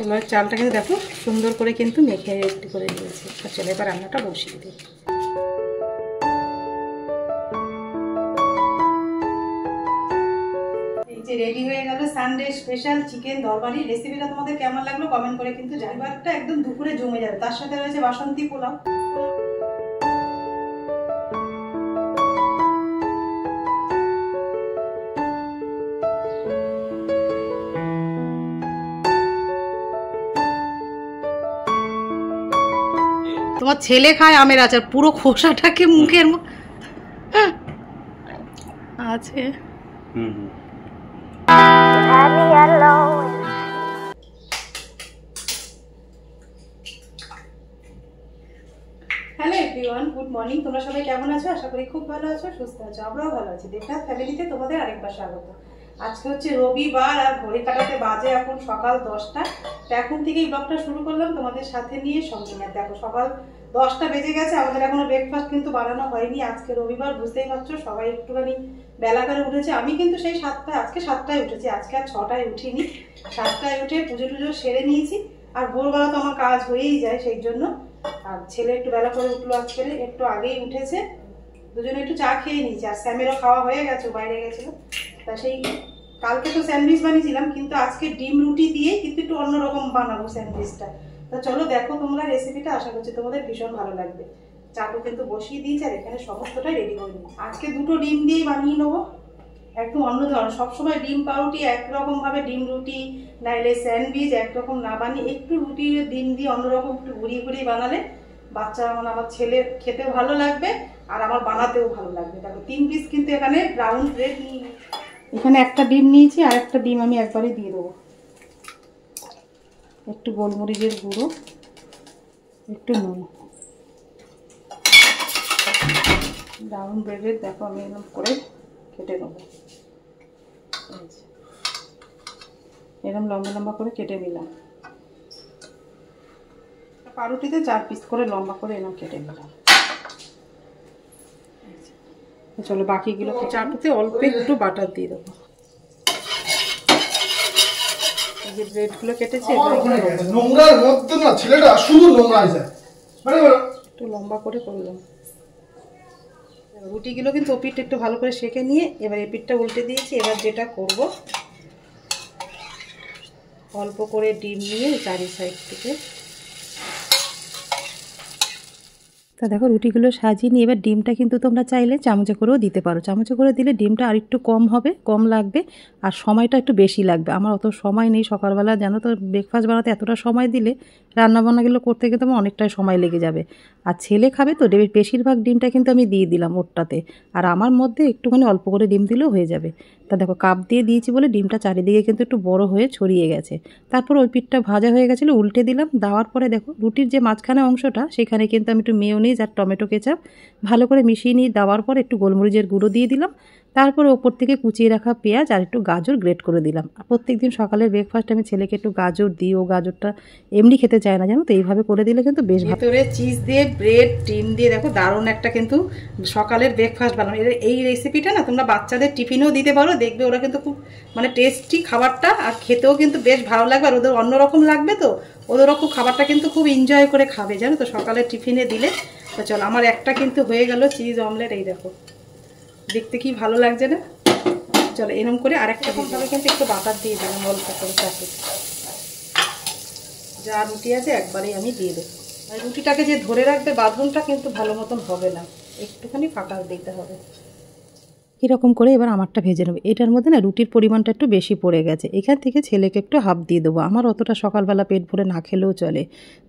এবার চালটা কিন্তু দেখো সুন্দর করে কিন্তু মেখে রেডি করে দিয়েছি। চলো এবার রান্নাটা বসিয়ে দিই। এই যে রেডি হয়ে গেল সানডে স্পেশাল চিকেন তরকারি। রেসিপিটা তোমাদের কেমন লাগলো কমেন্ট করে কিন্তু জানাবে। একদম দুপুরে জমে যাবে। তার সাথে রয়েছে বাসন্তী পোলাও। তোমার ছেলে খায় আমের আচার, পুরো খোসাটাকে মুখের আছে। Hello everyone, good morning. তোমরা সবাই কেমন আছো? আশা করি খুব ভালো আছো, সুস্থ আছো। আমরাও ভালো আছি। দেবনাথ ফ্যামিলিতে তোমাদের আরেকবার স্বাগত। আজকে হচ্ছে রবিবার আর ঘড়ি কাটাতে বাজে এখন সকাল 10টা। তো এখন থেকেই ব্লগটা শুরু করলাম তোমাদের সাথে নিয়ে সঙ্গে নিয়ে। দেখো সকাল 10টা বেজে গেছে, আমাদের এখনো ব্রেকফাস্ট কিন্তু বানানো হয়নি। আজকে রবিবার, বুঝতেই পারছো সবাই একটুখানি বেলা করে উঠেছে। আমি কিন্তু সেই 7টায়, আজকে 7টায় উঠেছি। আজকে আর 6টায় উঠিনি। 7টায় উঠে পুজো টুজো সেরে নিয়েছি। আর ভোরবেলা তো আমার কাজ হয়েই যায়, সেই জন্য। আর ছেলে একটু বেলা করে উঠলো, আজকে একটু আগেই উঠেছে। দুজনে একটু চা খেয়ে নিয়েছি। আর স্যামেরও খাওয়া হয়ে গেছে, বাইরে গেছিল। তা সেই কালকে তো স্যান্ডউইচ বানিয়েছিলাম, কিন্তু আজকে ডিম রুটি দিয়ে কিন্তু একটু অন্যরকম বানাবো স্যান্ডউইচটা। তা চলো দেখো তোমরা রেসিপিটা, আশা করছি তোমাদের ভীষণ ভালো লাগবে। চাটু কিন্তু বসিয়ে দিয়েছি আর এখানে সমস্তটাই রেডি করে নিই। আজকে 2টো ডিম দিয়ে বানিয়ে নেবো, একদম অন্য ধরনের। সবসময় ডিম পাউরুটি একরকম ভাবে, ডিম রুটি নাইলে স্যান্ডউইচ একরকম না বানিয়ে একটু রুটি ডিম দিয়ে অন্যরকম একটু ঘুরিয়ে ঘুরিয়ে বানালে বাচ্চারা, মানে আমার ছেলের খেতেও ভালো লাগবে আর আমার বানাতেও ভালো লাগবে। দেখো 3 পিস কিন্তু এখানে ব্রাউন ব্রেড নিয়ে, এখানে একটা ডিম নিয়েছি। আর একটা ডিম আমি একবারে দিয়ে দেবো। একটু গোলমরিচের গুঁড়ো, একটু নুন। ব্রাউন ব্রেডের দেখো আমি এরকম করে কেটে নেবো। এরকম লম্বা লম্বা করে কেটে নিলাম। পাউরুটিতে 4 পিস করে লম্বা করে এরকম কেটে নিলাম। চলো বাকিগুলো, চাটুতে অল্প একটু বাটার দিয়ে দেবো। এই যে ব্রেডগুলো কেটেছি, নোংরার মধ্যে না ছেলেটা শুধু নোংরা হয়ে যায়। একটু লম্বা করে করলাম। রুটিগুলো কিন্তু ওপিটটা একটু ভালো করে সেঁকে নিয়ে এবার এপিটটা উল্টে দিয়েছি। এবার যেটা করব, অল্প করে ডিম নিয়ে চারি সাইড থেকে, তা দেখো রুটিগুলো সাজিয়ে নিয়ে এবার ডিমটা কিন্তু তোমরা চাইলে চামচে করেও দিতে পারো। চামচে করে দিলে ডিমটা আর একটু কম হবে, কম লাগবে আর সময়টা একটু বেশি লাগবে। আমার অত সময় নেই সকালবেলা, জানো তো ব্রেকফাস্ট বানাতে এতটা সময় দিলে রান্নাবান্নাগুলো করতে গেলে আমার অনেকটাই সময় লেগে যাবে। আর ছেলে খাবে তো, বেশিরভাগ ডিমটা কিন্তু আমি দিয়ে দিলাম ওরটাতে। আর আমার মধ্যে একটুখানি অল্প করে ডিম দিলেও হয়ে যাবে। তা দেখো কাপ দিয়ে দিয়েছি বলে ডিমটা চারিদিকে কিন্তু একটু বড় হয়ে ছড়িয়ে গেছে। তারপর ওই পিঠটা ভাজা হয়ে গেছিলো, উল্টে দিলাম। দেওয়ার পরে দেখো রুটির যে মাঝখানে অংশটা, সেখানে কিন্তু আমি একটু মেয়োনিজ আর টমেটো কেচাপ ভালো করে মিশিয়ে নিয়ে দেওয়ার পর একটু গোলমরিচের গুঁড়ো দিয়ে দিলাম। তারপর ওপর থেকে কুচিয়ে রাখা পেঁয়াজ আর একটু গাজর গ্রেট করে দিলাম। আর প্রত্যেকদিন সকালের ব্রেকফাস্টে আমি ছেলেকে একটু গাজর দিই, ও গাজরটা এমনি খেতে চায় না, জানো তো। এইভাবে করে দিলে কিন্তু বেশ ভালো। ভেতরে চিজ দিয়ে ব্রেড ডিম দিয়ে দেখো দারুণ একটা কিন্তু সকালের ব্রেকফাস্ট বানানো। এই রেসিপিটা না তোমরা বাচ্চাদের টিফিনেও দিতে পারো, দেখবে ওরা কিন্তু খুব মানে টেস্টি খাবারটা, আর খেতেও কিন্তু বেশ ভালো লাগবে। আর ওদের অন্যরকম লাগবে, তো ওদেরও খুব খাবারটা কিন্তু খুব এনজয় করে খাবে, জানো তো, সকালের টিফিনে দিলে। তো চলো আমার একটা কিন্তু হয়ে গেল চিজ অমলেট। এই দেখো দেখতে কি ভালো লাগছে না? চলো এরকম করে আরেকটা ভাবে কিন্তু একটু বাটার দিয়ে দিলাম অল্প করে চাটু। যা রুটি আছে একবারেই আমি দিয়ে দেবো। আর রুটিটাকে যে ধরে রাখবে বাঁধনটা কিন্তু ভালো মতন হবে না, একটুখানি ফাঁকা দিতে হবে। এরকম করে এবার আমারটা ভেজে নেবো। এটার মধ্যে না রুটির পরিমাণটা একটু বেশি পড়ে গেছে, এখান থেকে ছেলেকে একটু হাফ দিয়ে দেবো। আমার অতটা সকালবেলা পেট ভরে না খেলেও চলে।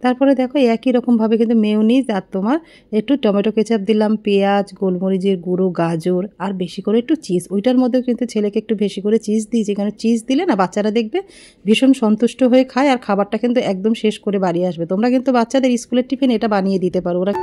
তারপরে দেখো একই রকমভাবে কিন্তু মেয়োনিজ আর তোমার একটু টমেটো কেচাপ দিলাম, পেঁয়াজ, গোলমরিচের গুঁড়ো, গাজর আর বেশি করে একটু চিজ। ওইটার মধ্যেও কিন্তু ছেলেকে একটু বেশি করে চিজ দিয়েছি, কারণ চিজ দিলে না বাচ্চারা দেখবে ভীষণ সন্তুষ্ট হয়ে খায় আর খাবারটা কিন্তু একদম শেষ করে বাড়ি আসবে। তোমরা কিন্তু বাচ্চাদের স্কুলের টিফিন এটা বানিয়ে দিতে পারো। ওরা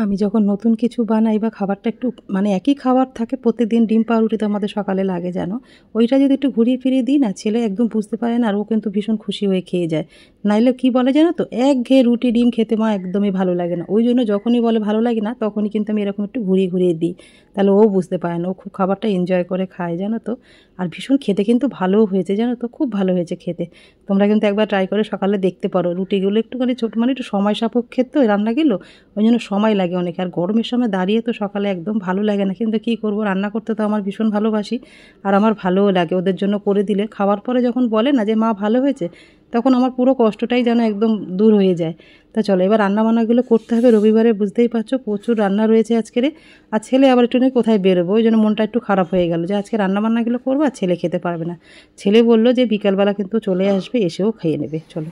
আমি যখন নতুন কিছু বানাই বা খাবারটা একটু মানে একই খাবার থাকে প্রত্যেকদিন, ডিম পাউরুটি তো আমাদের সকালে লাগে জানো, ওইটা যদি একটু ঘুরিয়ে ফিরিয়ে দিই না, ছেলে একদম বুঝতে পারে না, আর ও কিন্তু ভীষণ খুশি হয়ে খেয়ে যায়। নাইলে কি বলে জানো তো, একঘেয়ে রুটি ডিম খেতে মা একদমই ভালো লাগে না। ওই জন্য যখনই বলে ভালো লাগে না, তখনই কিন্তু আমি এরকম একটু ঘুরিয়ে ঘুরিয়ে দিই, তাহলে ও বুঝতে পারে না, ও খুব খাবারটা এনজয় করে খায় জানো তো। আর ভীষণ খেতে কিন্তু ভালোও হয়েছে জানো তো, খুব ভালো হয়েছে খেতে। তোমরা কিন্তু একবার ট্রাই করে সকালে দেখতে পারো। রুটিগুলো একটুখানি ছোটো, মানে একটু সময় সাপেক্ষে তো রান্নাগুলো, ওই জন্য সময় লাগে অনেক। আর গরমের সময় দাঁড়িয়ে তো সকালে একদম ভালো লাগে না, কিন্তু কী করবো, রান্না করতে তো আমার ভীষণ ভালোবাসি, আর আমার ভালোও লাগে। ওদের জন্য করে দিলে খাওয়ার পরে যখন বলে না যে মা ভালো হয়েছে, তখন আমার পুরো কষ্টটাই যেন একদম দূর হয়ে যায়। তা চলো এবার রান্নাবান্নাগুলো করতে হবে। রবিবারে বুঝতেই পারছো প্রচুর রান্না রয়েছে আজকের। আর ছেলে আবার একটু নিয়ে কোথায় বেরোবো, ওই জন্য মনটা একটু খারাপ হয়ে গেল যে আজকে রান্নাবান্নাগুলো করবো আর ছেলে খেতে পারবে না। ছেলে বললো যে বিকালবেলা কিন্তু চলে আসবে, এসেও খেয়ে নেবে। চলো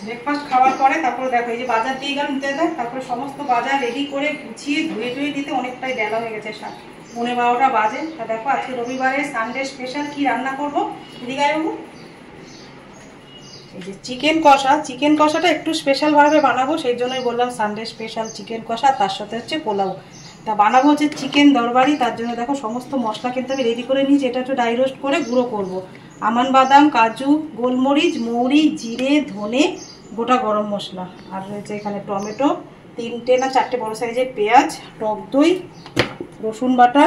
ব্রেকফাস্ট খাওয়ার পরে তারপর দেখো এই যে বাজার দিয়ে গেলাম নিতে যায়, তারপরে সমস্ত বাজার রেডি করে গুছিয়ে ধুয়ে ধুয়ে দিতে অনেকটাই বেলা হয়ে গেছে, 11:30 বাজে। তা দেখো আজকে রবিবারে সানডে স্পেশাল কি রান্না করবো দিদিগাই বাবু, এই যে চিকেন কষা। চিকেন কষাটা একটু স্পেশালভাবে বানাবো, সেই জন্যই বললাম সানডে স্পেশাল চিকেন কষা, তার সাথে হচ্ছে পোলাও। তা বানাবো হচ্ছে চিকেন দরবারি। তার জন্য দেখো সমস্ত মশলা কিন্তু আমি রেডি করে নিয়েছি, এটা একটু ড্রাই রোস্ট করে গুঁড়ো করব। আমন বাদাম, কাজু, গোলমরিচ, মৌরি, জিরে, ধনে, গোটা গরম মশলা, আর রয়েছে এখানে টমেটো 3টে না 4টে বড় সাইজের পেঁয়াজ, টক দই, রসুন বাটা,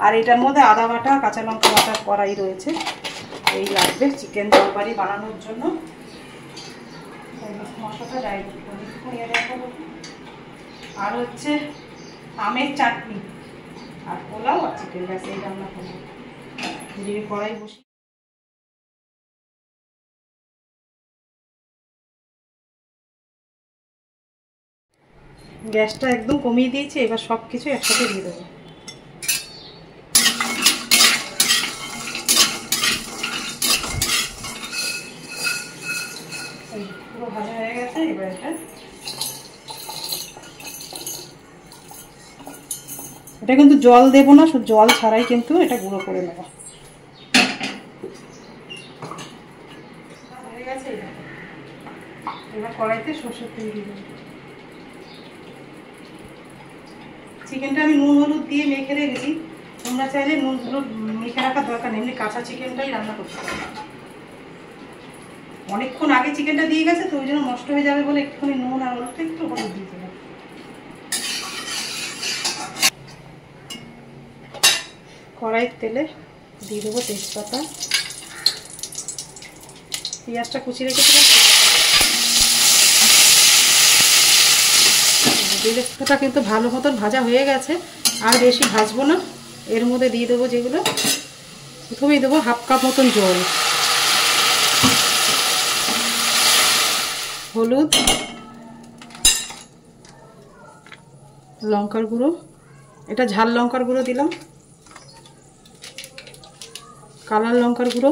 আর এটার মধ্যে আদা বাটা, কাঁচা লঙ্কা বাটা কড়াই রয়েছে। এই লাগবে চিকেন তরকারি বানানোর জন্য। মশলাটা ড্রাই রোস্ট করে দেখাবো। আর হচ্ছে আমের চাটনি, আর পোলাও আর চিকেন, ব্যাস এই রান্না করবো। দিয়ে কড়াই বসে গ্যাসটা একদম কমিয়ে দিয়েছি। এবার সব কিছু একসাথে দিয়ে দেবো। পুরো ভাজা হয়ে গেছে। এবার এটা কিন্তু জল দেবো না, শুধু জল ছাড়াই কিন্তু এটা গুঁড়ো করে নেব। হয়ে গেছে। এবার কড়াইতে সরষের তেল দিয়ে দেবো। চিকেনটা আমি নুন হলুদ দিয়ে মেখে রেখেছি, তোমরা চাইলে নুন হলুদ মেখে রাখার দরকার নেই, এমনি কাঁচা চিকেনটাই রান্না করতে হবে। অনেকক্ষণ আগে চিকেনটা দিয়ে গেছে তো, ওই জন্য নষ্ট হয়ে যাবে বলে একটুখানি নুন আর হলুদটা একটু হলুদ দিয়ে দেবো। কড়াইয়ের তেলে দিয়ে দেবো তেজপাতা, পেঁয়াজটা কুচিয়ে রেখেছিলাম। পেঁয়াজটা কিন্তু ভালো মতন ভাজা হয়ে গেছে, আর বেশি ভাজবো না। এর মধ্যে দিয়ে দেবো যেগুলো, প্রথমেই দেবো 1/2 কাপ মতন জল, হলুদ, লঙ্কার গুঁড়ো, এটা ঝাল লঙ্কার গুঁড়ো দিলাম, কালার লঙ্কার গুঁড়ো,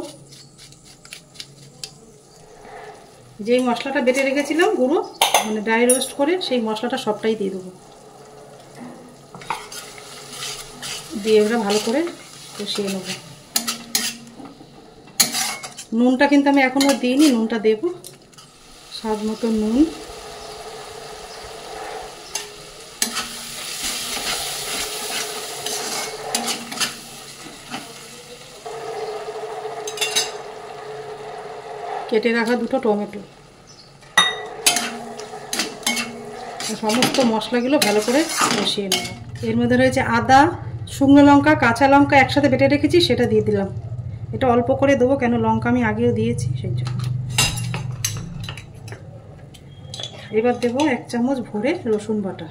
যেই মশলাটা বেটে রেখেছিলাম গুঁড়ো, মানে ড্রাই রোস্ট করে, সেই মশলাটা সবটাই দিয়ে দেবো। দিয়ে এবার ভালো করে কষিয়ে নেব। নুনটা কিন্তু আমি এখনো দিইনি, নুনটা দেবো স্বাদ মতো নুন। কেটে রাখা 2টো টমেটো, সমস্ত মশলাগুলো ভালো করে কষিয়ে নেব। এর মধ্যে রয়েছে আদা, শুকনো লঙ্কা, কাঁচা লঙ্কা একসাথে বেটে রেখেছি, সেটা দিয়ে দিলাম। এটা অল্প করে দেবো, কেন লঙ্কা আমি আগেও দিয়েছি সেই জন্য। এবার দেবো 1 চামচ ভরে রসুন বাটা।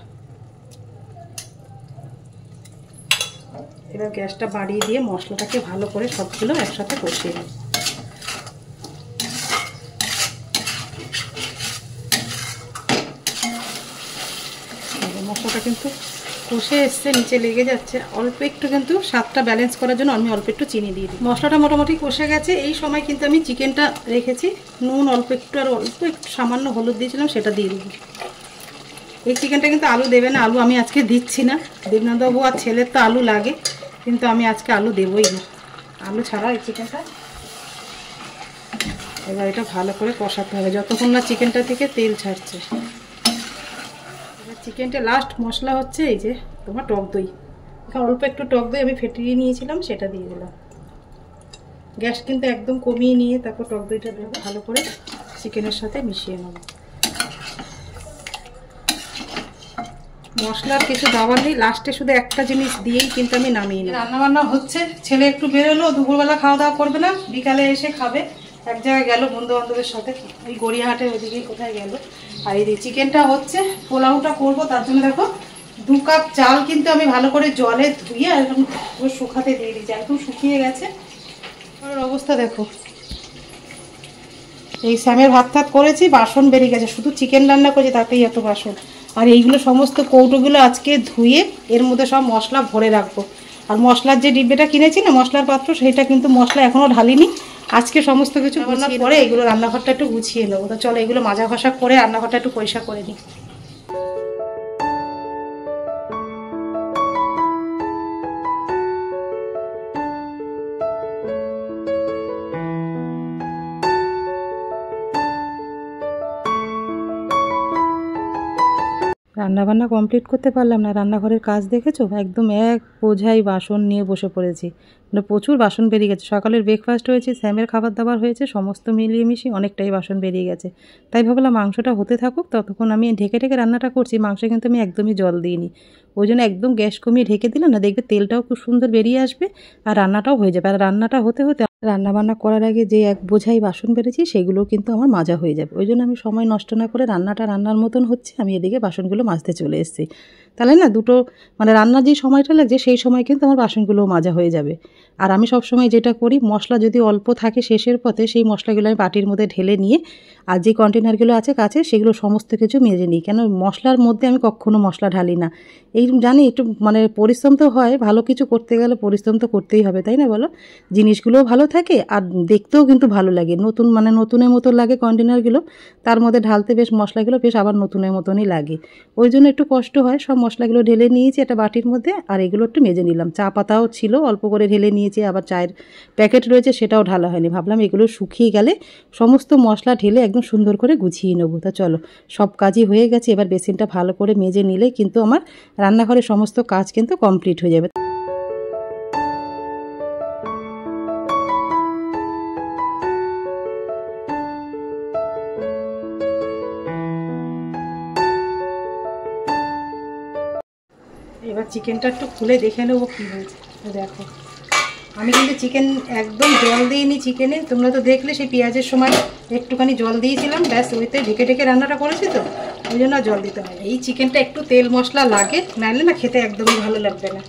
এবার গ্যাসটা বাড়িয়ে দিয়ে মশলাটাকে ভালো করে সবগুলো একসাথে কষিয়ে নেব। মশলাটা কিন্তু কষে এসছে, নিচে লেগে যাচ্ছে, অল্প একটু কিন্তু স্বাদটা ব্যালেন্স করার জন্য আমি অল্প একটু চিনি দিয়ে দিই। মশলাটা মোটামুটি কষে গেছে। এই সময় কিন্তু আমি চিকেনটা রেখেছি, নুন অল্প একটু আর অল্প একটু সামান্য হলুদ দিয়েছিলাম, সেটা দিয়ে দেবো। এই চিকেনটা কিন্তু আলু দেবে না, আলু আমি আজকে দিচ্ছি না। দেবনাথবাবু আর ছেলের তো আলু লাগে, কিন্তু আমি আজকে আলু দেবই না, আলু ছাড়া এই চিকেনটা। এবার এটা ভালো করে কষাতে হবে যতক্ষণ না চিকেনটা থেকে তেল ছাড়ছে। চিকেনটা লাস্ট মশলা হচ্ছে এই যে তোমার টক দই। এখানে অল্প একটু টক দই আমি ফেটিয়ে নিয়েছিলাম, সেটা দিয়ে দিলাম। গ্যাস কিন্তু একদম কমিয়ে নিয়ে তারপর টক দইটা ভালো করে চিকেনের সাথে মিশিয়ে নেব। মশলার কিছু দেওয়ার নেই, লাস্টে শুধু একটা জিনিস দিয়েই কিন্তু আমি নামিয়ে নিই। রান্নাবান্না হচ্ছে, ছেলে একটু বেরোলো, দুপুরবেলা খাওয়া দাওয়া করবে না, বিকালে এসে খাবে। এক জায়গায় গেল বন্ধু বান্ধবের সাথে, ওই গড়িয়াহাটের ওদিকেই কোথায় গেল। আর এই চিকেনটা হচ্ছে, পোলাওটা করব, তার জন্য দেখো 2 কাপ চাল কিন্তু আমি ভালো করে জলে ধুয়ে একদম শুকাতে দিয়ে দিয়েছি, একদম শুকিয়ে গেছে। অবস্থা দেখো, এই স্যামের ভাত টাত করেছি, বাসন বেরিয়ে গেছে, শুধু চিকেন রান্না করেছি তাতেই এত বাসন। আর এইগুলো সমস্ত কৌটোগুলো আজকে ধুয়ে এর মধ্যে সব মশলা ভরে রাখবো। আর মশলার যে ডিব্বেটা কিনেছি না, মশলার পাত্র, সেইটা কিন্তু মশলা এখনও ঢালিনি। আজকে সমস্ত কিছু রান্নার পরে এগুলো রান্নাঘরটা একটু গুছিয়ে নেবো। তো চলো এগুলো মাজা ঘষা করে রান্নাঘরটা একটু পরিষ্কার করে নিই। রান্নাবান্না কমপ্লিট করতে পারলাম না, রান্নাঘরের কাজ দেখেছো, একদম এক বোঝাই বাসন নিয়ে বসে পড়েছি। মানে প্রচুর বাসন বেরিয়ে গেছে। সকালের ব্রেকফাস্ট হয়েছে, স্যামের খাবার দাবার হয়েছে, সমস্ত মিলিয়ে মিশিয়ে অনেকটাই বাসন বেরিয়ে গেছে। তাই ভাবলাম মাংসটা হতে থাকুক, ততক্ষণ আমি ঢেকে ঢেকে রান্নাটা করছি। মাংসে কিন্তু আমি একদমই জল দিইনি, ওই জন্য একদম গ্যাস কমিয়ে ঢেকে দিলাম না, দেখবে তেলটাও খুব সুন্দর বেরিয়ে আসবে আর রান্নাটাও হয়ে যাবে। আর রান্নাটা হতে হতে রান্নাবান্না করার আগে যে এক বোঝাই বাসন বেড়েছি সেগুলো কিন্তু আমার মাজা হয়ে যাবে। ওই জন্য আমি সময় নষ্ট না করে রান্নাটা রান্নার মতন হচ্ছে, আমি এদিকে বাসনগুলো মাজতে চলে এসেছি। তাহলে না দুটো মানে রান্নার যে সময়টা লাগছে সেই সময় কিন্তু আমার বাসনগুলোও মাজা হয়ে যাবে। আর আমি সবসময় যেটা করি, মশলা যদি অল্প থাকে শেষের পথে, সেই মশলাগুলো আমি বাটির মধ্যে ঢেলে নিয়ে আর যে কন্টেনারগুলো আছে কাছে সেগুলো সমস্ত কিছু মেজে নিই। কেন মশলার মধ্যে আমি কখনো মশলা ঢালি না। এই জানি একটু মানে পরিশ্রম তো হয়, ভালো কিছু করতে গেলে পরিশ্রম তো করতেই হবে, তাই না বলো? জিনিসগুলোও ভালো থাকে আর দেখতেও কিন্তু ভালো লাগে, নতুন মানে নতুনের মতো লাগে কন্টেনারগুলো, তার মধ্যে ঢালতে বেশ মশলাগুলো বেশ আবার নতুনের মতনই লাগে। ওই জন্য একটু কষ্ট হয়। সব মশলাগুলো ঢেলে নিয়েছি একটা বাটির মধ্যে, আর এগুলো একটু মেজে নিলাম। চা পাতাও ছিল অল্প করে ঢেলে নিয়েছি, আবার চায়ের প্যাকেট রয়েছে সেটাও ঢালা হয়নি। ভাবলাম এগুলো শুকিয়ে গেলে সমস্ত মশলা ঢেলে একদম সুন্দর করে গুছিয়ে নেবো। তা চলো, সব কাজই হয়ে গেছে, এবার বেসিনটা ভালো করে মেজে নিলেই কিন্তু আমার রান্নাঘরের সমস্ত কাজ কিন্তু কমপ্লিট হয়ে যাবে। এবার চিকেনটা একটু খুলে দেখে নেবো কী হয়েছে। দেখো আমি কিন্তু চিকেন একদম জল দিইনি চিকেনে, তোমরা তো দেখলে সেই পেঁয়াজের সময় একটুখানি জল দিয়েছিলাম, ব্যাস ওইতে ঢেকে ঢেকে রান্নাটা করেছি, তো ওই জন্য জল দিতে হয়। এই চিকেনটা একটু তেল মশলা লাগে, নাহলে না খেতে একদমই ভালো লাগবে না।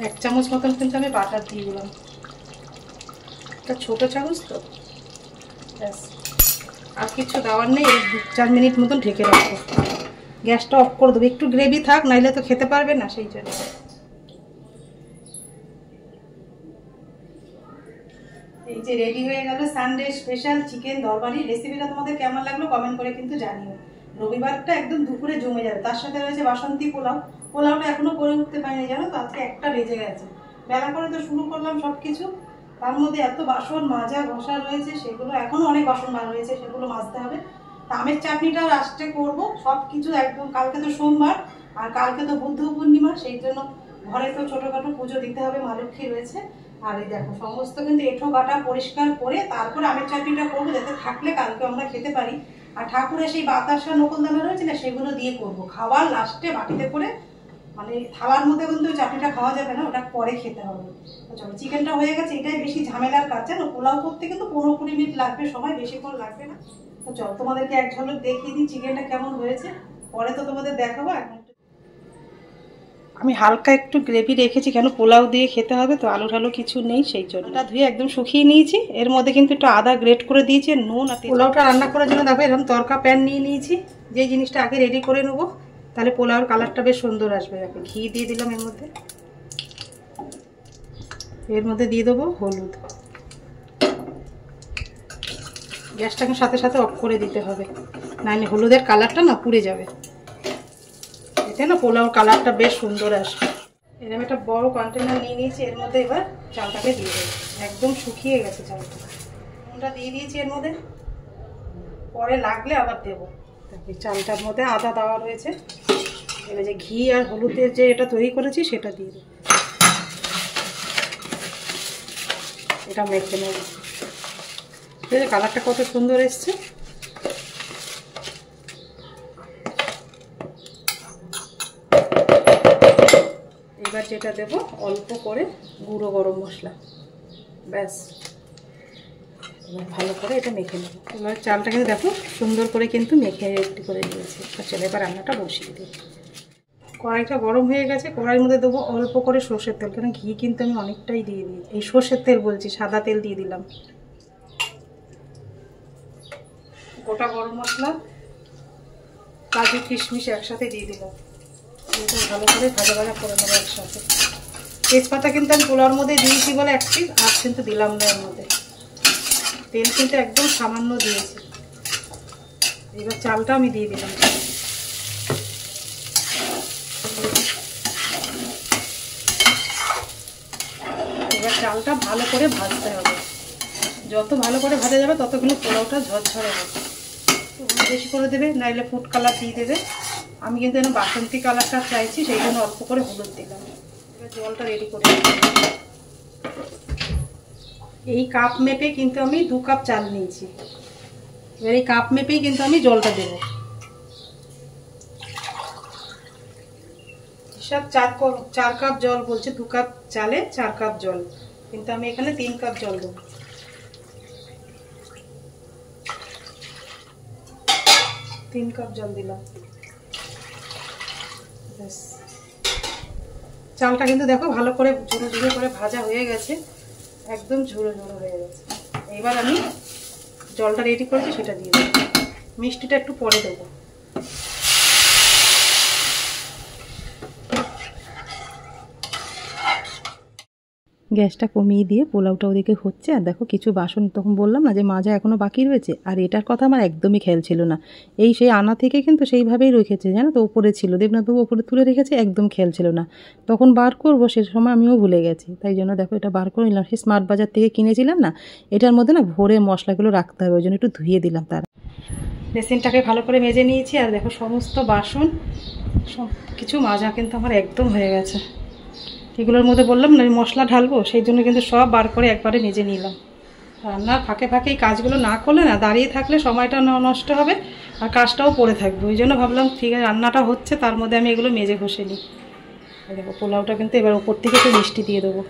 1 চামচ মতন কিন্তু আমি বাটার দিয়ে দিলাম, একটা ছোটো চামচ তো, ব্যাস আর কিছু দেওয়ার নেই। 2-4 মিনিট মতন ঢেকে রাখবো, গ্যাসটা অফ করে দেবো। একটু গ্রেভি থাক, নাইলে তো খেতে পারবে না, সেই জন্য। এই যে রেডি হয়ে গেল সানডে স্পেশাল চিকেন দরবারি। রেসিপিটা তোমাদের কেমন লাগলো কমেন্ট করে কিন্তু জানিও। রবিবারটা একদম দুপুরে জমে যাবে। তার সাথে রয়েছে বাসন্তী পোলাও। পোলাওটা এখনো করে উঠতে পারিনি জানো তো, আজকে 1টা বেজে গেছে। বেলা করে তো শুরু করলাম সব কিছু, তার মধ্যে এত বাসন মাজা ঘষা রয়েছে, সেগুলো এখনো অনেক বাসন বার হয়েছে, সেগুলো মাজতে হবে। আমের চাটনিটাও লাস্টে করবো। সব কিছু একদম, কালকে তো সোমবার আর কালকে তো বুদ্ধ পূর্ণিমা, সেই জন্য ঘরে তো ছোটোখাটো পুজো দিতে হবে, মা লক্ষ্মী রয়েছে। আর এই দেখো সমস্ত কিন্তু এঁঠো কাটা পরিষ্কার করে তারপরে আমের চাটনিটা করবো, যাতে থাকলে কালকে আমরা খেতে পারি। আর ঠাকুরের সেই বাতাসা নকুলদানা রয়েছে না, সেগুলো দিয়ে করবো। খাওয়ার লাস্টে বাটিতে করে, মানে থালার মধ্যে কিন্তু চাটনিটা খাওয়া যাবে না, ওটা পরে খেতে হবে। চলো চিকেনটা হয়ে গেছে, এটাই বেশি ঝামেলার কাজ জানো। পোলাও করতে কিন্তু 15-20 মিনিট লাগবে, সময় বেশিক্ষণ লাগবে না। তো চলো তোমাদেরকে এক ঝলক দেখিয়ে দিই চিকেনটা কেমন হয়েছে, পরে তো তোমাদের দেখাবো। এখন আমি হালকা একটু গ্রেভি রেখেছি, কেন পোলাও দিয়ে খেতে হবে তো, আলু ঢালু কিছু নেই, সেই জন্য। এটা ধুয়ে একদম শুকিয়ে নিয়েছি, এর মধ্যে কিন্তু একটু আদা গ্রেট করে দিয়েছি, নুন। আর পোলাওটা রান্না করার জন্য দেখো এরকম তরকা প্যান নিয়ে নিয়েছি, যে জিনিসটা আগে রেডি করে নেবো, তাহলে পোলাওর কালারটা বেশ সুন্দর আসবে। দেখো ঘি দিয়ে দিলাম এর মধ্যে, এর মধ্যে দিয়ে দেবো হলুদ। গ্যাসটাকে সাথে সাথে অফ করে দিতে হবে, নাহলে হলুদের কালারটা না পুড়ে যাবে, এতে না পোলাওর কালারটা বেশ সুন্দর আসবে। এরকম একটা বড় কন্টেনার নিয়ে নিয়েছি, এর মধ্যে এবার চালটাকে দিয়ে দেবো। একদম শুকিয়ে গেছে চালটা, নুনটা দিয়ে দিয়েছি এর মধ্যে, পরে লাগলে আবার দেবো। তারপরে চালটার মধ্যে আদা দেওয়া রয়েছে, এবার যে ঘি আর হলুদের যে এটা তৈরি করেছি সেটা দিয়ে দেবো, এটা মেখে নেব। কালারটা কত সুন্দর এসছে। এবার যেটা দেব অল্প করে গুঁড়ো গরম মশলা, ব্যাস। এবার ভালো করে এটা মেখে নেব। এবার চালটা কিন্তু দেখো সুন্দর করে কিন্তু মেখে রেডি করে নিয়েছি। চলো এবার রান্নাটা বসিয়ে দিই। কড়াইটা গরম হয়ে গেছে, কড়াইয়ের মধ্যে দেবো অল্প করে সর্ষের তেল, কারণ ঘি কিন্তু আমি অনেকটাই দিয়ে দিই। এই সর্ষের তেল বলছি, সাদা তেল দিয়ে দিলাম। গোটা গরম মশলা, কাজু কিশমিশ একসাথে দিয়ে দিলাম। ভালো করে ভাজা ভাজা করে নেবো একসাথে। তেজপাতা কিন্তু আমি পোলাওর মধ্যে দিয়েছি বলে এক পিস, আর কিন্তু দিলাম না এর মধ্যে। তেল কিন্তু একদম সামান্য দিয়েছি। এবার চালটা আমি দিয়ে দিলাম। এবার চালটা ভালো করে ভাজতে হবে। যত ভালো করে ভাজা যাবে তত কিন্তু পোলাওটা ঝরঝরে হবে। বেশি করে দেবে, নাইলে ফুড কালার দিয়ে দেবে। আমি কিন্তু যেন বাসন্তী কালারটা চাইছি, সেই জন্য অল্প করে হলুদ দিলাম। এবার জলটা রেডি করে এই কাপ মেপে কিন্তু আমি 2 কাপ চাল নিয়েছি। এবার এই কাপ মেপেই কিন্তু আমি জলটা দেবো। হিসাব 4 কাপ জল বলছে, 2 কাপ চালে 4 কাপ জল, কিন্তু আমি এখানে 3 কাপ জল দেবো। 3 কাপ জল দিলাম। ব্যাস, চালটা কিন্তু দেখো ভালো করে ঝুড়ো ঝুড়ো করে ভাজা হয়ে গেছে, একদম ঝুড়ো ঝুড়ো হয়ে গেছে। এবার আমি জলটা রেডি করেছি সেটা দিয়ে দেবো। মিষ্টিটা একটু পরে দেবো। গ্যাসটা কমিয়ে দিয়ে পোলাওটা ওদিকে হচ্ছে। আর দেখো কিছু বাসন, তখন বললাম না যে মাজা এখনও বাকি রয়েছে, আর এটার কথা আমার একদমই খেয়াল ছিল না। সেই আনা থেকে কিন্তু সেইভাবেই রেখেছে, জানো তো, ওপরে ছিল, দেবনাথবাবু ওপরে তুলে রেখেছে, একদম খেয়াল ছিল না। তখন বার করবো সে সময় আমিও ভুলে গেছি, তাই জন্য দেখো এটা বার করে নিলাম। সেই স্মার্ট বাজার থেকে কিনেছিলাম না, এটার মধ্যে না ভরে মশলাগুলো রাখতে হবে, ওই জন্য একটু ধুয়ে দিলাম। তার বেসিনটাকে ভালো করে মেজে নিয়েছি, আর দেখো সমস্ত বাসন সব কিছু মাজা কিন্তু আমার একদম হয়ে গেছে। এগুলোর মধ্যে বললাম না মশলা ঢালবো, সেই জন্য কিন্তু সব বার করে একবারে মেজে নিলাম। রান্নার ফাঁকে ফাঁকে এই কাজগুলো না করলে না, দাঁড়িয়ে থাকলে সময়টা নষ্ট হবে আর কাজটাও পড়ে থাকবে। ওই জন্য ভাবলাম ঠিক আছে, রান্নাটা হচ্ছে তার মধ্যে আমি এগুলো মেজে ঘষে নিই। দেখো পোলাওটা কিন্তু এবার ওপর থেকে একটু মিষ্টি দিয়ে দেবো।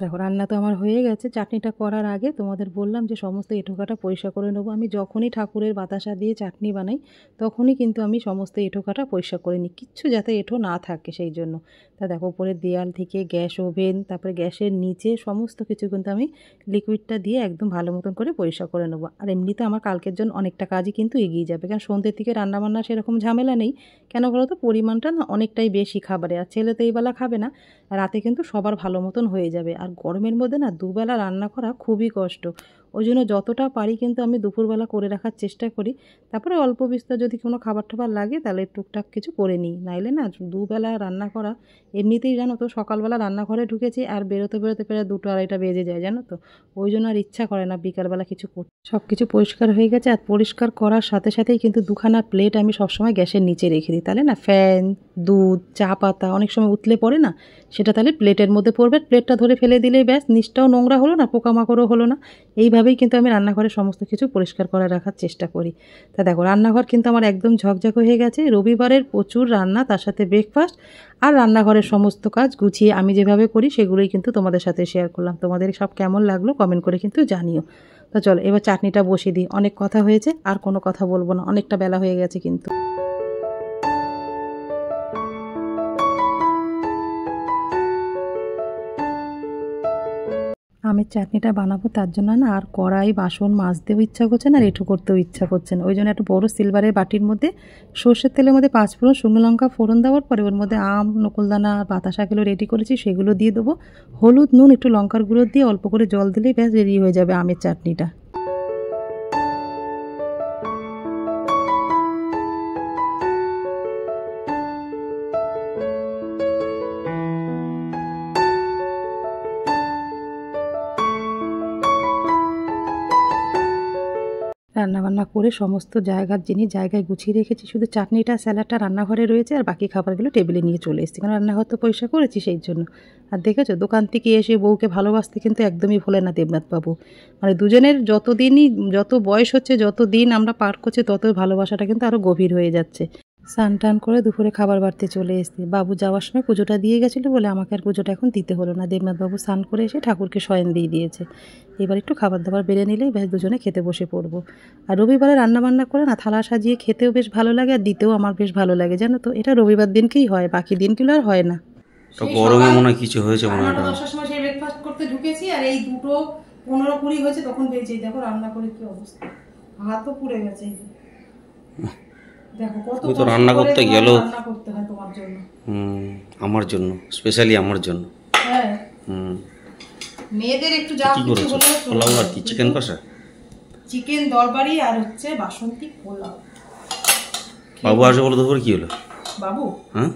দেখো রান্না তো আমার হয়ে গেছে। চাটনিটা করার আগে তোমাদের বললাম যে সমস্ত এঁঠোকাটা পরিষ্কার করে নেবো। আমি যখনই ঠাকুরের বাতাসা দিয়ে চাটনি বানাই তখনই কিন্তু আমি সমস্ত এঁঠোকাটা পরিষ্কার করে নিই, কিচ্ছু যাতে এঁঠো না থাকে সেই জন্য। তা দেখো উপরের দেয়াল থেকে গ্যাস ওভেন, তারপরে গ্যাসের নিচে সমস্ত কিছু কিন্তু আমি লিকুইডটা দিয়ে একদম ভালো মতন করে পরিষ্কার করে নেবো। আর এমনিতে আমার কালকের জন্য অনেকটা কাজই কিন্তু এগিয়ে যাবে, কারণ সন্ধ্যের থেকে রান্নাবান্না সেরকম ঝামেলা নেই। কেন বলো তো, পরিমাণটা না অনেকটাই বেশি খাবারে, আর ছেলে তো এইবেলা খাবে না, রাতে কিন্তু সবার ভালো মতন হয়ে যাবে। আর গরমের মধ্যে না দুবেলা রান্না করা খুবই কষ্ট, ওই জন্য যতটা পারি কিন্তু আমি দুপুরবেলা করে রাখার চেষ্টা করি। তারপরে অল্প বিস্তর যদি কোনো খাবার টাবার লাগে তাহলে টুকটাক কিছু করে নিই, নাইলে না দুবেলা রান্না করা এমনিতেই জানো তো, সকালবেলা রান্নাঘরে ঢুকেছি আর বেরোতে বেরোতে প্রায় 2-2:30 বেজে যায় জানো তো, ওই জন্য আর ইচ্ছা করে না বিকালবেলা কিছু করতে। সব কিছু পরিষ্কার হয়ে গেছে, আর পরিষ্কার করার সাথে সাথেই কিন্তু 2খানা প্লেট আমি সবসময় গ্যাসের নিচে রেখে দিই, তাহলে না ফ্যান, দুধ, চা পাতা অনেক সময় উতলে পড়ে না, সেটা তাহলে প্লেটের মধ্যে পড়বে, প্লেটটা ধরে ফেলে দিলেই ব্যাস, নিচটাও নোংরা হলো না, পোকামাকড়ও হলো না। এইভাবেই কিন্তু আমি রান্নাঘরের সমস্ত কিছু পরিষ্কার করে রাখার চেষ্টা করি। তা দেখো রান্নাঘর কিন্তু আমার একদম ঝকঝক হয়ে গেছে। রবিবারের প্রচুর রান্না, তার সাথে ব্রেকফাস্ট আর রান্নাঘরের সমস্ত কাজ গুছিয়ে আমি যেভাবে করি সেগুলোই কিন্তু তোমাদের সাথে শেয়ার করলাম। তোমাদের সব কেমন লাগলো কমেন্ট করে কিন্তু জানিও। তো চলো এবার চাটনিটা বসিয়ে দিই, অনেক কথা হয়েছে, আর কোনো কথা বলবো না, অনেকটা বেলা হয়ে গেছে কিন্তু। আমের চাটনিটা বানাবো, তার জন্য না আর কড়াই বাসন মাজতেও ইচ্ছা করছে না, আর এঁঠো করতেও ইচ্ছা করছে না। ওই জন্য একটা বড় সিলভারের বাটির মধ্যে সর্ষের তেলের মধ্যে 5 ফোড়ন, শুকনো লঙ্কা ফোড়ন দেওয়ার পরে ওর মধ্যে আম, নকুলদানা আর বাতাসাগুলো রেডি করেছি সেগুলো দিয়ে দেবো। হলুদ, নুন, একটু লঙ্কার গুঁড়ো দিয়ে অল্প করে জল দিলেই ব্যাস রেডি হয়ে যাবে আমের চাটনিটা। রান্নাবান্না রান্নাবান্না করে সমস্ত জায়গার জিনিস জায়গায় গুছিয়ে রেখেছি, শুধু চাটনিটা স্যালাডটা রান্নাঘরে রয়েছে আর বাকি খাবারগুলো টেবিলে নিয়ে চলে এসেছি, কারণ রান্নাঘর তো পয়সা করেছি সেই জন্য। আর দেখেছো দোকান থেকে এসে বউকে ভালোবাসতে কিন্তু একদমই ভোলে না দেবনাথবাবু। মানে দুজনের যত বয়স হচ্ছে, যত দিন আমরা পার করছি, তত ভালোবাসাটা কিন্তু আরও গভীর হয়ে যাচ্ছে। স্নান টান করে দুপুরে খাবার বাড়তে চলে এসেছি। বাবু যাওয়ার সময় পুজোটা দিয়ে গেছিলো বলে আমাকে আর পুজোটা এখন দিতে হলো না। দেবনাথবাবু স্নান করে এসে ঠাকুরকে শয়ন দিয়ে দিয়েছে। এবার একটু খাবার দাবার বেড়ে নিলেই ব্যাস দুজনে খেতে বসে পড়বো। আর রবিবারে রান্নাবান্না করে না থালা সাজিয়ে খেতেও বেশ ভালো লাগে, আর দিতেও আমার বেশ ভালো লাগে, জানো তো। এটা রবিবার দিনকেই হয়, বাকি দিনগুলো আর হয় না। তো গরমে মনে হয় কিছু হয়েছে মনে হয়। 10টার সময় সেই ব্রেকফাস্ট করতে ঢুকেছি আর এই 2:15-20 হয়েছে তখন বেজে। দেখো রান্না করে কি অবস্থা, হাতও পুড়ে গেছে। দেখো কত তো রান্না করতে গেলেও রান্না করতে হয় তোমার জন্য। আমার জন্য, স্পেশালি আমার জন্য। হ্যাঁ মেয়েদের একটু যা কি কিছু করেছো? হলে পোলাও আর কি? চিকেন কষা, চিকেন দরবারি আর হচ্ছে বাসন্তী পোলাও। বাবু আসবে বলো, দুপুরে কি হলো? বাবু হ্যাঁ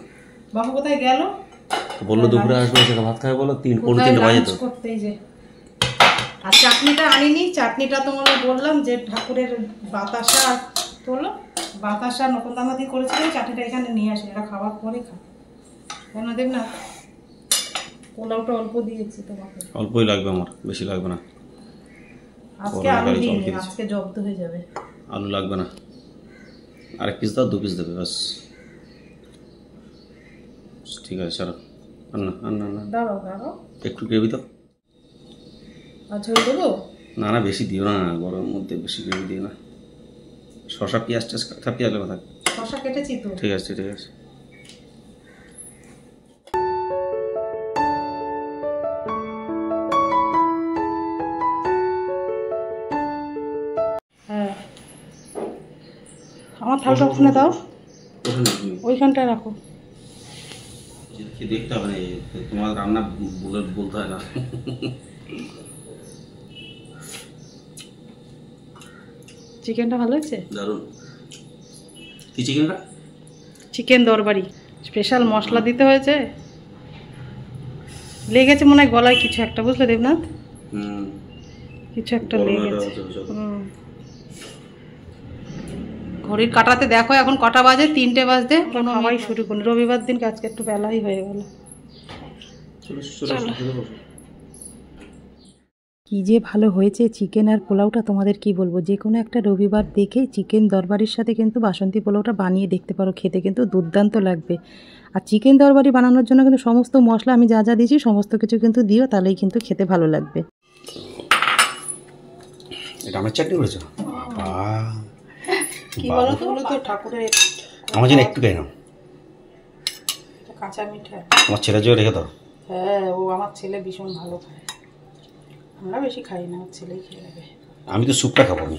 বাবু কোথায় গেল? তো বললো দুপুরে আসবে, সেটা ভাত খাবে বলো, 3:45 বাজে তো। করতেই যে আর চাটনিটা আনিনি, চাটনিটা তোমার বললাম যে ঠাকুরের বাতাসা তোলো, বাতাসা নকুনদানাদি করেছিল, চাটনিটা এখানে নিয়ে আসে, এটা খাওয়ার পরে খা। কেন দেব না, পোলাওটা অল্প দিয়েছি তোমাকে। অল্পই লাগবে আমার, বেশি লাগবে না। আজকে আলু দিইনি, আজকে জব্দ হয়ে যাবে। আলু লাগবে না, আরেক পিস দাও, 2 পিস দেবে বাস। ঠিক আছে চলো, আন্না দাঁড়াও একটু গ্রেভি দাও। আচ্ছা দেবো না বেশি দিও না, গরমের মধ্যে বেশি গ্রেভি দিও না। শসা পেঁয়াজ লাগবে থাক। শসা কেটেছি তো। ঠিক আছে হ্যাঁ আমার থালটা ওখানে দাও, ওইখানটায় রাখো। দেখতে হবে না, তোমার রান্না বলতে হয় না। চিকেনটা ভালো হয়েছে, দারুণ। কি চিকেনটা? চিকেন দরবারি, স্পেশাল মশলা দিতে হয়েছে। লেগেছে মনে হয় গলায় কিছু একটা, বুঝলে দেবনাথ? কিছু একটা লেগেছে। ঘড়ির কাটাতে দেখো এখন কটা বাজে, 3টে বাজতে খাওয়াই শুরু করুন। রবিবার দিন আজকে একটু বেলাই হয়ে গেল। কি যে ভালো হয়েছে চিকেন আর পোলাওটা, তোমাদের কি বলবো। যে কোনো একটা রবিবার দেখে চিকেন দরবারির সাথে কিন্তু বাসন্তী পোলাওটা বানিয়ে দেখতে পারো, খেতে কিন্তু দুর্দান্ত লাগবে। আর চিকেন দরবারি বানানোর জন্য কিন্তু সমস্ত মশলা আমি যা যা দিয়েছি সমস্ত কিছু কিন্তু দিও, তাহলেই কিন্তু খেতে ভালো লাগবে। এটা আমার চাটনি করেছো? কি বলো তো, ঠাকুরের আমার জন্য একটু খাই নাও, কাঁচা মিঠা। আমার ছেলের জন্য রেখে দাও। হ্যাঁ ও আমার ছেলে ভীষণ ভালো খায়, আমরা বেশি খাই না, আমার ছেলেই খেয়ে নেবে। আমি তো স্যুপটা খাবো। আমি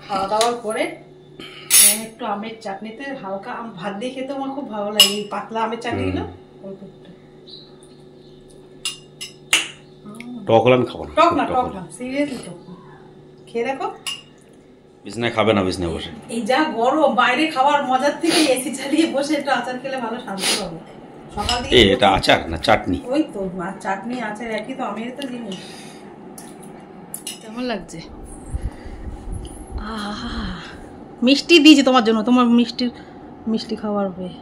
খাওয়া দাওয়ার পরে একটু আমের চাটনিতে হালকা আম ভাত দিয়ে খেতে আমার খুব ভালো লাগে, এই পাতলা আমের চাটনিগুলো। টক হলে আমি খাবো না, টক না সিরিয়াসলি টক না। খেয়ে দেখো, বিছনায় খাবে না, বিছনায় বসে। এই যা গরম, বাইরে খাওয়ার মজার থেকে এসি চালিয়ে বসে একটু আচার খেলে ভালো শান্তি পাবো। সকাল দিকে এটা আচার না চাটনি? ওই তো চাটনি আচার একই তো, আমের তো জিনিস। কেমন লাগছে? মিষ্টি দিয়েছি তোমার জন্য, তোমার মিষ্টি খাওয়ার হয়ে।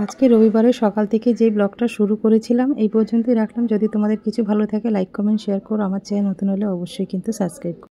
আজকে রবিবারের সকাল থেকে যে ব্লগটা শুরু করেছিলাম এই পর্যন্তই রাখলাম। যদি তোমাদের কিছু ভালো থাকে লাইক কমেন্ট শেয়ার করো, আমার চ্যানেল নতুন হলে অবশ্যই কিন্তু সাবস্ক্রাইব করো।